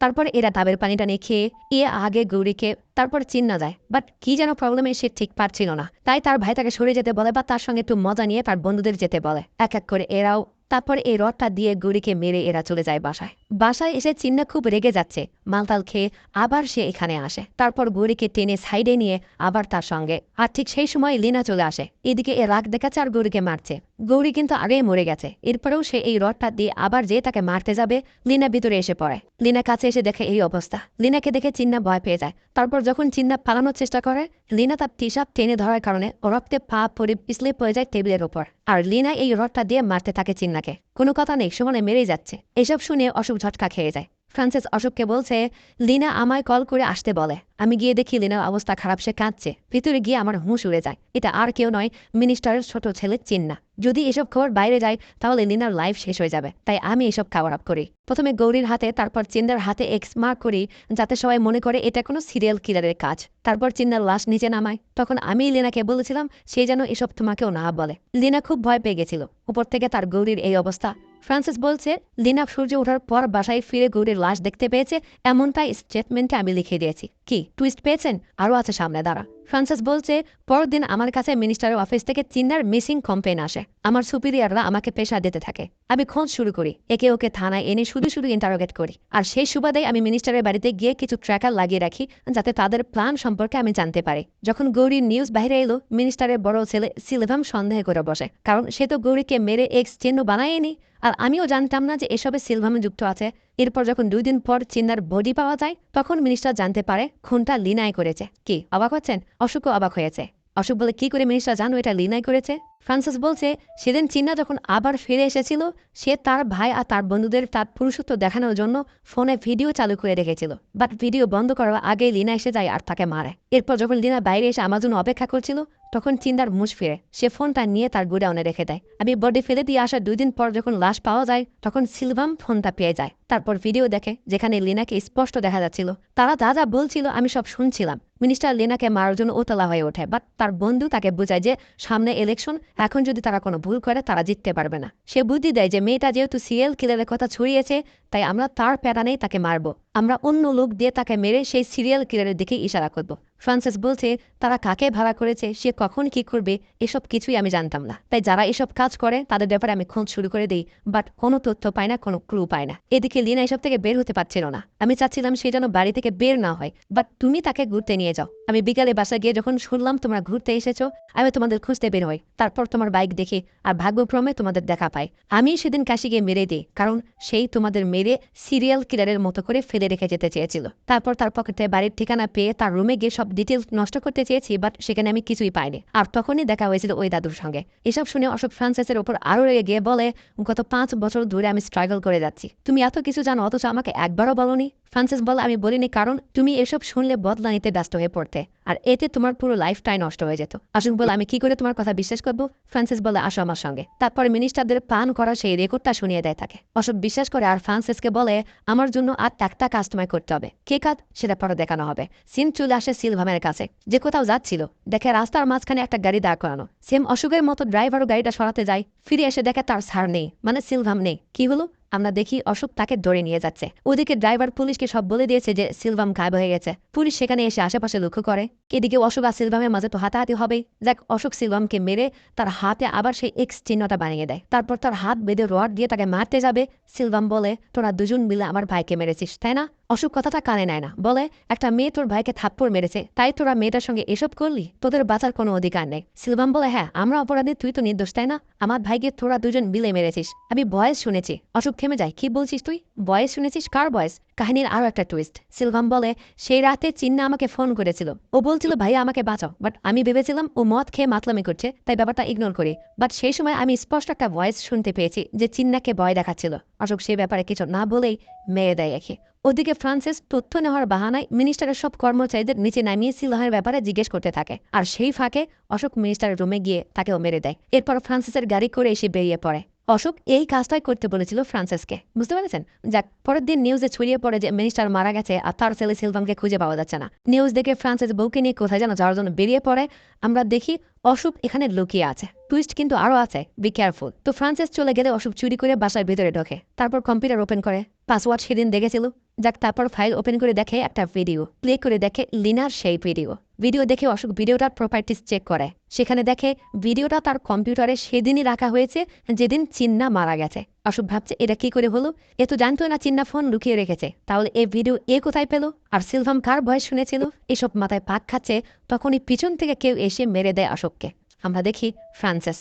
তারপর এরা ডাবের পানিটা নিয়ে খেয়ে আগে গৌরীকে তারপর চিন্না যায়, বাট কি যেন প্রবলেমে সে ঠিক পারছিল না, তাই তার ভাই তাকে সরে যেতে বলে বা তার সঙ্গে একটু মজা নিয়ে তার বন্ধুদের যেতে বলে। এক এক করে এরাও তারপর এই রডটা দিয়ে গৌরীকে মেরে এরা চলে যায় বাসায়। বাসায় এসে চিন্না খুব রেগে যাচ্ছে, মালতাল খেয়ে আবার সে এখানে আসে। তারপর গৌরীকে টেনে সাইডে নিয়ে আবার তার সঙ্গে, আর ঠিক সেই সময় লিনা চলে আসে। এদিকে এ রাগ দেখাচ্ছে আর গৌরীকে মারছে। গৌরী কিন্তু আগেই মরে গেছে, এরপরেও সে এই রডটা দিয়ে আবার যে তাকে মারতে যাবে, লিনা ভিতরে এসে পড়ে। লিনা কাছে এসে দেখে এই অবস্থা। লিনাকে দেখে চিন্না ভয় পেয়ে যায়। তারপর যখন চিন্না পালানোর চেষ্টা করে, লিনা তার টি শার্ট টেনে ধরার কারণে রক্তে পা পড়ে পিছলে পড়ে যায় টেবিলের ওপর, আর লিনা এই রডটা দিয়ে মারতে থাকে চিন্নাকে। কোনো কথা নেই, সমানে মেরেই যাচ্ছে। এসব শুনে অশোক ঝটকা খেয়ে যায়। ফ্রান্সিস অশোককে বলছে, লিনা আমায় কল করে আসতে বলে। আমি গিয়ে দেখি লিনার অবস্থা খারাপ, সে কাঁদছে। ভিতরে গিয়ে আমার হুঁশ উড়ে যায়। এটা আর কেউ নয়, মিনিস্টারের ছোট ছেলে চিন্না। যদি এসব খবর বাইরে যায় তাহলে লিনার লাইফ শেষ হয়ে যাবে, তাই আমি এসব খাবার আপ করি। প্রথমে গৌরীর হাতে, তারপর চিন্নার হাতে এক্স মার্ক করি, যাতে সবাই মনে করে এটা কোনো সিরিয়াল কিলারের কাজ। তারপর চিন্নার লাশ নিচে নামায়। তখন আমি লিনাকে বলেছিলাম সে যেন এসব তোমাকেও না বলে। লিনা খুব ভয় পেয়ে গেছিল, উপর থেকে তার গৌরীর এই অবস্থা। ফ্রান্সিস বলছে, লিনা সূর্য ওঠার পর বাসায় ফিরে গৌরীর লাশ দেখতে পেয়েছে, এমনটাই স্টেটমেন্টে আমি লিখে দিয়েছি। কি টুইস্ট পেয়েছেন? আরও আছে সামনে, দাঁড়া। ফ্রান্সিস বলছে, পরের দিন আমার কাছে মিনিস্টারের অফিস থেকে চিন্নার মিসিং কমপ্লেন আসে। আমার সুপিরিয়ররা আমাকে পেশা দিতে থাকে। আমি খোঁজ শুরু করি, একে ওকে থানায় এনে শুধু শুধু ইন্টারোগেট করি। আর সেই সুবাদেই আমি মিনিস্টারের বাড়িতে গিয়ে কিছু ট্র্যাকার লাগিয়ে রাখি, যাতে তাদের প্ল্যান সম্পর্কে আমি জানতে পারি। যখন গৌরীর নিউজ বাইরে এলো, মিনিস্টারের বড় ছেলে সিলভাম সন্দেহ করে বসে, কারণ সে তো গৌরীকে মেরে এক্স চিহ্ন বানায়নি। আর আমিও জানতাম না যে এসবে সিলভামে যুক্ত আছে। এরপর যখন 2 দিন পর চিন্নার বডি পাওয়া যায়, তখন মিনিস্টার জানতে পারে খুনটা লিনাই করেছে। কি অবাক হচ্ছেন? অশোকও অবাক হয়েছে। অশোক বলে, কি করে মিনিস্টার জানো এটা লিনাই করেছে? ফ্রান্সিস বলছে, সেদিন চিন্না যখন আবার ফিরে এসেছিল, সে তার ভাই আর তার বন্ধুদের তার পুরুষত্ব দেখানোর জন্য ফোনে ভিডিও চালু করে রেখেছিল। বাট ভিডিও বন্ধ করার আগে লিনা এসে যায় আর তাকে মারে। এরপর যখন লিনা বাইরে এসে আমার জন্য অপেক্ষা করছিল, তখন চিন্তার মুশ ফিরে সে ফোনটা নিয়ে তার গোডাউনে রেখে দেয়। আমি বডি ফেলে দিয়ে আসার 2 দিন পর যখন লাশ পাওয়া যায়, তখন সিলভাম ফোনটা পেয়ে যায়। তারপর ভিডিও দেখে যেখানে লিনাকে স্পষ্ট দেখা যাচ্ছিল। তারা যা যা বলছিল আমি সব শুনছিলাম। মিনিস্টার লিনাকে মারার জন্য উতলা হয়ে ওঠে, বাট তার বন্ধু তাকে বোঝায় যে সামনে ইলেকশন, এখন যদি তারা কোনো ভুল করে তারা জিততে পারবে না। সে বুদ্ধি দেয় যে মেয়েটা যেহেতু সিরিয়াল কিলারের কথা ছড়িয়েছে, তাই আমরা তার প্যাটার্নেই তাকে মারব। আমরা অন্য লোক দিয়ে তাকে মেরে সেই সিরিয়াল কিলারের দিকে ইশারা করব। ফ্রান্সিস বলছে, তারা কাকে ভাড়া করেছে, সে কখন কি করবে, এসব কিছুই আমি জানতাম না। তাই যারা এসব কাজ করে তাদের ব্যাপারে আমি খোঁজ শুরু করে দিই, বাট কোনো তথ্য পাই না, কোনো ক্লু পাই না। এদিকে লিনা এসব থেকে বের হতে পারছিল না। আমি চাচ্ছিলাম সে যেন বাড়ি থেকে বের না হয়, বাট তুমি তাকে ঘুরতে নিয়ে যাও। আমি বিকালে বাসায় গিয়ে যখন শুনলাম তোমরা ঘুরতে এসেছো, আমি তোমাদের খুঁজতে বের হই। তারপর তোমার বাইক দেখি আর ভাগ্যক্রমে তোমাদের দেখা পাই। আমি সেদিন কাশিকে মেরে দিই, কারণ সেই তোমাদের মেরে সিরিয়াল কিলারের মতো করে ফেলে রেখে যেতে চেয়েছিল। তারপর তার পকেটে বাড়ির ঠিকানা পেয়ে তার রুমে গিয়ে সব ডিটেলস নষ্ট করতে চেয়েছি, বাট সেখানে আমি কিছুই পাইনি। আর তখনই দেখা হয়েছিল ওই দাদুর সঙ্গে। এসব শুনে অশোক ফ্রান্সিসের ওপর আরো রেগে গিয়ে বলে, গত 5 বছর ধরে আমি স্ট্রাগল করে যাচ্ছি, তুমি এত কিছু জানো অথচ আমাকে একবারও বলনি। ফ্রান্সিস বলে, আমি বলিনি কারণ তুমি এসব শুনলে বদলা নিতে ব্যস্ত হয়ে পড়তে, আর এতে তোমার পুরো লাইফটাই নষ্ট হয়ে যেত। অশোক বলে, আমি কি করে তোমার কথা বিশ্বাস করবো? ফ্রান্সিস বলে, আসো আমার সঙ্গে। তারপরে মিনিস্টারদের পান করা সেই রেকর্ডটা শুনিয়ে দেয় তাকে। অশোক বিশ্বাস করে আর ফ্রান্সিসকে বলে, আমার জন্য আর একটা কাজ তোমায় করতে হবে। কে কাজ সেটা পরে দেখানো হবে। সিন চলে আসে সিলভামের কাছে, যে কোথাও যাচ্ছিল। দেখে রাস্তার মাঝখানে একটা গাড়ি দাঁড় করানো। সেম অশোকের মতো ড্রাইভারও গাড়িটা সরাতে যায়। ফিরে এসে দেখে তার সার নেই, মানে সিলভাম নেই। কি হলো? আমরা দেখি অশোক তাকে ধরে নিয়ে যাচ্ছে। ওদিকে ড্রাইভার পুলিশকে সব বলে দিয়েছে যে সিলভাম গায়েব হয়ে গেছে। পুলিশ সেখানে এসে আশেপাশে লক্ষ্য করে। এদিকে অশোক আর সিলভামের মাঝে তো হাতাহাতি হবেই। যাক, অশোক সিলভামকে মেরে তার হাতে আবার সেই এক্স চিহ্নটা বানিয়ে দেয়। তারপর তার হাত বেঁধে রড দিয়ে তাকে মারতে যাবে। সিলভাম বলে, তোরা দুজন মিলে আমার ভাইকে মেরেছিস, তাই না? অশোক কথাটা কানে নেয় না, বলে, একটা মেয়ে তোর ভাইকে থাপ্পড় মেরেছে, তাই তোরা মেয়েটার সঙ্গে এসব করলি? তোদের বাঁচার কোনো অধিকার নেই। সিলভাম বলে, হ্যাঁ আমরা অপরাধী, তুই তো নির্দোষ, তাই না? আমার ভাইকে তোরা দুজন মিলে মেরেছিস। আমি বয়স শুনেছি। অশোক থেমে যায়, কি বলছিস তুই? বয়স শুনেছিস? কার বয়স? কাহিনীর আরো একটা টুইস্ট। সিলভাম বলে, সেই রাতে চিন্না আমাকে ফোন করেছিল। ও বলছিল ভাইয়া আমাকে বাঁচাও, বাট আমি ভেবেছিলাম ও মদ খেয়ে মাতলামি করছে, তাই ব্যাপারটা ইগনোর করি। বাট সেই সময় আমি স্পষ্ট একটা ভয়েস শুনতে পেয়েছি যে চিন্নাকে ভয় দেখাচ্ছিল। অশোক সে ব্যাপারে কিছু না বলেই মেরে দেয় একে। ওদিকে ফ্রান্সিস তথ্য নেওয়ার বাহানায় মিনিস্টারের সব কর্মচারীদের নিচে নামিয়ে সিলভামের ব্যাপারে জিজ্ঞেস করতে থাকে। আর সেই ফাঁকে অশোক মিনিস্টারের রুমে গিয়ে তাকেও মেরে দেয়। এরপর ফ্রান্সিসের গাড়ি করে এসে বেরিয়ে পড়ে। অশোক এই কাজটাই করতে বলেছিল ফ্রান্সিসকে, বুঝতে পেরেছেন? যাক, পরের দিন নিউজে ছড়িয়ে পড়ে যে মিনিস্টার মারা গেছে আর তার ছেলে সিলভামকে খুঁজে পাওয়া যাচ্ছে না। নিউজ দেখে ফ্রান্সিস বউকে নিয়ে কোথায় যেন যাওয়ার জন্য বেরিয়ে পড়ে। আমরা দেখি অশোক এখানে লুকিয়ে আছে। টুইস্ট কিন্তু আরো আছে, বি কেয়ারফুল। তো ফ্রান্সিস চলে গেলে অশোক চুরি করে বাসার ভিতরে ঢোকে। তারপর কম্পিউটার ওপেন করে পাসওয়ার্ড সেদিন দেখেছিল। যাক, তারপর ফাইল ওপেন করে দেখে একটা ভিডিও, প্লে করে দেখে লিনার সেই ভিডিও দেখে অশোক ভিডিওটার প্রপার্টিস চেক করে। সেখানে দেখে ভিডিওটা তার কম্পিউটারে সেদিনই রাখা হয়েছে যেদিন চিন্না মারা গেছে। অশোক ভাবছে এটা কি করে হলো, এ তো জানতো না চিন্না ফোন লুকিয়ে রেখেছে, তাহলে এই ভিডিও এ কোথায় পেল, আর সিলভাম কার ভয়েস শুনেছিল। এসব মাথায় পাক খাচ্ছে, তখনই পিছন থেকে কেউ এসে মেরে দেয় অশোককে। আমরা দেখি ফ্রান্সিস।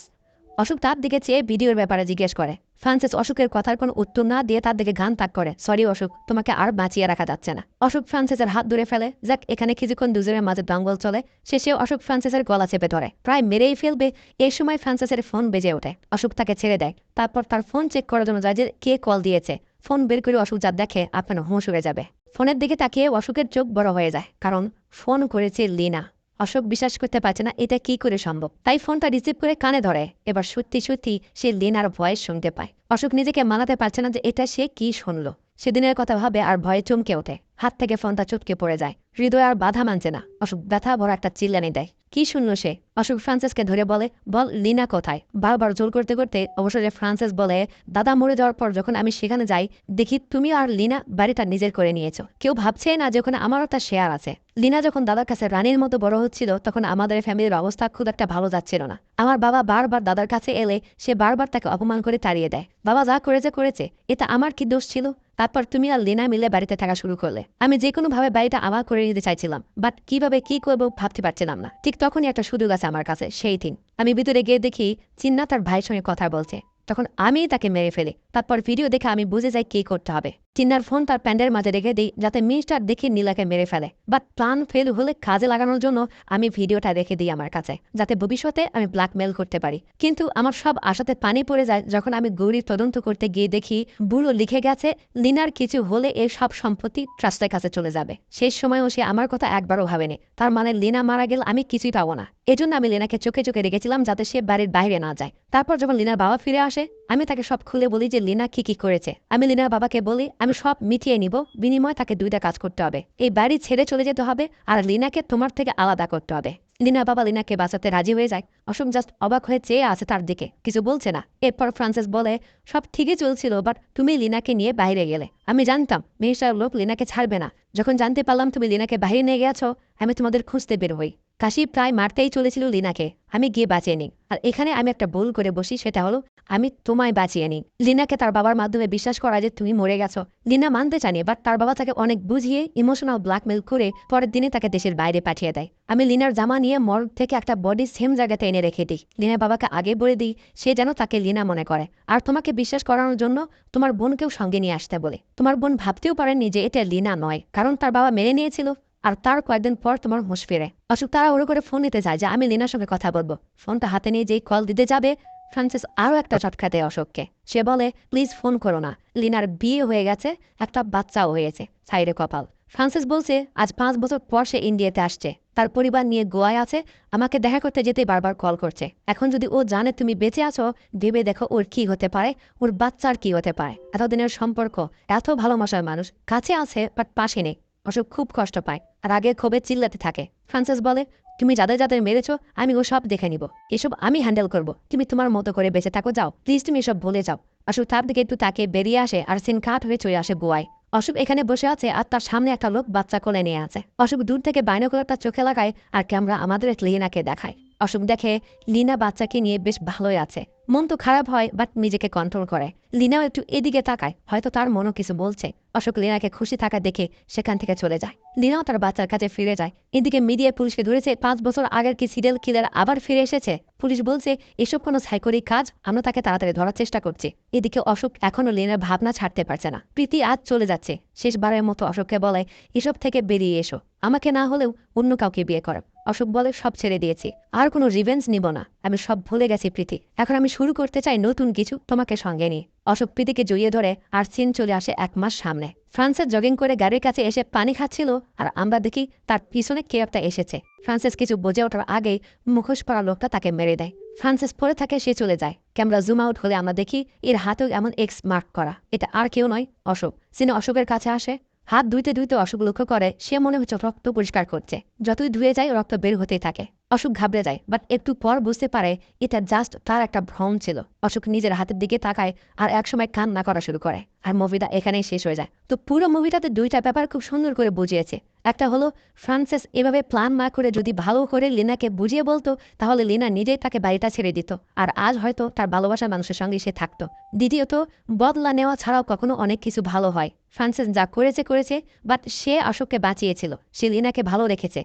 অশোক তার দিকে চেয়ে ভিডিওর ব্যাপারে জিজ্ঞেস করে। ফ্রান্সিস অশোকের কথার কোনো উত্তর না দিয়ে তার দিকে গান তাক করে, সরি অশোক, তোমাকে আর বাঁচিয়ে রাখা যাচ্ছে না। অশোক ফ্রান্সিসের হাত ধরে ফেলে। যাক, এখানে কিছুক্ষণ দুজনের মাঝে দঙ্গল চলে। শেষেও অশোক ফ্রান্সিসের গলা চেপে ধরে, প্রায় মেরেই ফেলবে। এই সময় ফ্রান্সিসের ফোন বেজে ওঠে। অশোক তাকে ছেড়ে দেয়। তারপর তার ফোন চেক করার জন্য যায় যে কে কল দিয়েছে। ফোন বের করে অশোক যা দেখে আপনার হুঁশ উড়ে যাবে। ফোনের দিকে তাকিয়ে অশোকের চোখ বড় হয়ে যায়, কারণ ফোন করেছে লিনা। অশোক বিশ্বাস করতে পারছে না এটা কি করে সম্ভব, তাই ফোনটা রিসিভ করে কানে ধরে। এবার সত্যি সত্যি সে লিনার ভয়েস শুনতে পায়। অশোক নিজেকে মানাতে পারছে না যে এটা সে কি শুনলো। সেদিনের কথা ভাবে আর ভয়ে চমকে ওঠে। হাত থেকে ফোনটা চটকে পড়ে যায়। হৃদয় আর বাধা মানছে না। অশোক ব্যথা ভরা একটা চিল্লানি দেয়। কি শুনলো সে? অশোক ফ্রান্সিসকে ধরে বলে, বল লিনা কোথায়? বারবার জোর করতে করতে অবশেষে ফ্রান্সিস বলে, দাদা মরে যাওয়ার পর যখন আমি সেখানে যাই, দেখি তুমি আর লিনা বাড়িটা নিজের করে নিয়েছো। কেউ ভাবছে না যে ওখানে আমারও তার শেয়ার আছে। লিনা যখন দাদার কাছে রানীর মতো বড় হচ্ছিল, তখন আমাদের ফ্যামিলির অবস্থা খুব একটা ভালো যাচ্ছিল না। আমার বাবা বারবার দাদার কাছে এলে সে বারবার তাকে অপমান করে তাড়িয়ে দেয়। বাবা যা করেছে, এটা আমার কি দোষ ছিল? তারপর তুমি আর লিনা মিলে বাড়িতে থাকা শুরু করলে। আমি যে কোনোভাবে বাড়িটা আমার করে নিতে চাইছিলাম, বাট কিভাবে কি করবো ভাবতে পারছিলাম না। ঠিক তখনই একটা সুযোগ আছে আমার কাছে, সেই দিন আমি ভিতরে গিয়ে দেখি চিন্না তার ভাইয়ের সঙ্গে কথা বলছে। তখন আমি তাকে মেরে ফেলি। তারপর ভিডিও দেখে আমি বুঝে যাই কি করতে হবে। চিন্নার ফোন তার প্যান্ডের মাঝে রেখে দিই যাতে মিস্টার দেখে নীলাকে মেরে ফেলে। বাট প্ল্যান ফেল হলে কাজে লাগানোর জন্য আমি ভিডিওটা রেখে দিই আমার কাছে, যাতে ভবিষ্যতে আমি ব্ল্যাকমেল করতে পারি। কিন্তু আমার সব আশাতে পানি পড়ে যায় যখন আমি গৌরীর তদন্ত করতে গিয়ে দেখি বুড়ো লিখে গেছে লিনার কিছু হলে এই সব সম্পত্তি ট্রাস্টের কাছে চলে যাবে। শেষ সময়ও সে আমার কথা একবারও ভাবেনি। তার মানে লিনা মারা গেলে আমি কিছুই পাবো না। এজন্য আমি লিনাকে চোখে চোখে রেখেছিলাম যাতে সে বাড়ির বাইরে না যায়। তারপর যখন লিনার বাবা ফিরে আসে, আমি তাকে সব খুলে বলি যে লিনা কি করেছে। আমি লিনার বাবাকে বলি আমি সব মিটিয়ে নিব, বিনিময়ে তাকে দুইটা কাজ করতে হবে, এই বাড়ি ছেড়ে চলে যেতে হবে আর লিনাকে তোমার থেকে আলাদা করতে হবে। লিনার বাবা লিনাকে বাঁচাতে রাজি হয়ে যায়। অশোক জাস্ট অবাক হয়ে চেয়ে আছে তার দিকে, কিছু বলছে না। এরপর ফ্রান্সিস বলে, সব ঠিকই চলছিল, বাট তুমি লিনাকে নিয়ে বাইরে গেলে। আমি জানতাম মেয়েটার লোক লিনাকে ছাড়বে না। যখন জানতে পারলাম তুমি লিনাকে বাইরে নিয়ে গেছো, আমি তোমাদের খুঁজতে বের হই। কাশি প্রায় মারতেই চলেছিল লিনাকে, আমি গিয়ে বাঁচিয়ে নিই। আর এখানে আমি একটা ভুল করে বসি, সেটা হলো আমি তোমায় বাঁচিয়ে নিই। লিনাকে তার বাবার মাধ্যমে বিশ্বাস করা যে তুমি মরে গেছো। লিনা মানতে চায়নি, বাট তার বাবা তাকে অনেক বুঝিয়ে ইমোশনাল ব্ল্যাকমেল করে পরের দিনে তাকে দেশের বাইরে পাঠিয়ে দেয়। আমি লিনার জামা নিয়ে মর্গ থেকে একটা বডি সেম জায়গাতে এনে রেখে দিই। লিনার বাবাকে আগে বলে দিই সে যেন তাকে লিনা মনে করে, আর তোমাকে বিশ্বাস করানোর জন্য তোমার বোনকেও সঙ্গে নিয়ে আসতে বলে। তোমার বোন ভাবতেও পারেননি যে এটা লিনা নয়, কারণ তার বাবা মেনে নিয়েছিল। আর তার কয়েকদিন পর তোমার হুঁশ ফিরে। অশোক তারা ওর করে ফোন নিতে যায় যে আমি লিনার সঙ্গে কথা বলবো। ফোনটা হাতে নিয়ে যেই কল দিতে যাবে, ফ্রান্সিস আরও একটা চটকা দেয় অশোককে। সে বলে, প্লিজ ফোন করো না, লিনার বিয়ে হয়ে গেছে, একটা বাচ্চাও হয়েছে, সাইডে কপাল। ফ্রান্সিস বলছে আজ 5 বছর পর সে ইন্ডিয়াতে আসছে, তার পরিবার নিয়ে গোয়ায় আছে, আমাকে দেখা করতে যেতে বারবার কল করছে। এখন যদি ও জানে তুমি বেঁচে আছো, ভেবে দেখো ওর কি হতে পারে, ওর বাচ্চার কি হতে পারে। এতদিনের সম্পর্ক, এত ভালোবাসার মানুষ কাছে আছে বাট পাশে নেই। অশোক খুব কষ্ট পায় আর আগে ক্ষোভে চিল্লাতে থাকে। ফ্রান্সিস বলে, তুমি যাদের যাদের মেরেছো আমি ও সব দেখে নিব, এসব আমি হ্যান্ডেল করব, তুমি তোমার মতো করে বেঁচে থাকো, যাও প্লিজ, তুমি এসব ভুলে যাও। অশোক তার দিকে একটু তাকে বেরিয়ে আসে আর সিন কাট হয়ে চলে আসে গোয়ায়। অশোক এখানে বসে আছে আর তার সামনে একটা লোক বাচ্চা কোলে নিয়ে আছে। অশোক দূর থেকে বাইনোকুলারটা চোখে লাগায় আর ক্যামেরা আমাদের লিনাকে দেখায়। অশোক দেখে লিনা বাচ্চাকে নিয়ে বেশ ভালোই আছে। মন তো খারাপ হয়, বাট নিজেকে কন্ট্রোল করে। লিনাও একটু এদিকে তাকায়, হয়তো তার মনও কিছু বলছে। অশোক লিনাকে খুশি থাকা দেখে সেখান থেকে চলে যায়। লিনাও তার বাচ্চার কাছে ফিরে যায়। এদিকে মিডিয়া পুলিশকে ধরেছে 5 বছর আগের কি সিরিয়াল কিলার আবার ফিরে এসেছে। পুলিশ বলছে এসব কোনো সাইকোরিক কাজ, আমরা তাকে তাড়াতাড়ি ধরার চেষ্টা করছি। এদিকে অশোক এখনো লিনার ভাবনা ছাড়তে পারছে না। প্রীতি আজ চলে যাচ্ছে। শেষবারের মতো অশোককে বলে, এসব থেকে বেরিয়ে এসো, আমাকে না হলেও অন্য কাউকে বিয়ে করো। অশোক বলে, সব ছেড়ে দিয়েছি, আর কোনো রিভেঞ্জ নিব না, আমি সব ভুলে গেছি প্রীতি, এখন আমি শুরু করতে চাই নতুন কিছু তোমাকে সঙ্গে নিয়ে। অশোক প্রীতিকে জড়িয়ে ধরে আর সিন চলে আসে 1 মাস সামনে। ফ্রান্সিস জগিং করে গাড়ির কাছে এসে পানি খাচ্ছিল আর আমরা দেখি তার পিছনে কে একটা এসেছে। ফ্রান্সিস কিছু বোঝে ওঠার আগেই মুখোশ পরা লোকটা তাকে মেরে দেয়। ফ্রান্সিস পরে থাকে, সে চলে যায়। ক্যামেরা জুম আউট হলে আমরা দেখি এর হাতেও এমন এক্স মার্ক করা। এটা আর কেউ নয়, অশোক। সিনে অশোকের কাছে আসে, হাত ধুইতে ধুইতে অশোক লক্ষ্য করে সে মনে হচ্ছে রক্ত পরিষ্কার করছে। যতই ধুয়ে যায় রক্ত বের হতেই থাকে। অশোক ঘাবড়ে যায়, বাট একটু পর বুঝতে পারে এটা জাস্ট তার একটা ভ্রম ছিল। অশোক নিজের হাতের দিকে তাকায় আর একসময় কান্না করা শুরু করে, আর মুভিটা এখানেই শেষ হয়ে যায়। তো পুরো মুভিটাতে দুইটা ব্যাপার খুব সুন্দর করে বুঝিয়েছে। একটা হলো ফ্রান্সিস এভাবে প্ল্যান না করে যদি ভালো করে লিনাকে বুঝিয়ে বলতো, তাহলে লিনা নিজেই তাকে বাড়িটা ছেড়ে দিত, আর আজ হয়তো তার ভালোবাসার মানুষের সঙ্গে সে থাকতো। দ্বিতীয়ত, বদলা নেওয়া ছাড়াও কখনো অনেক কিছু ভালো হয়। ফ্রান্সিস যা করেছে, বাট সে অশোককে বাঁচিয়েছিল, সে লিনাকে ভালো রেখেছে।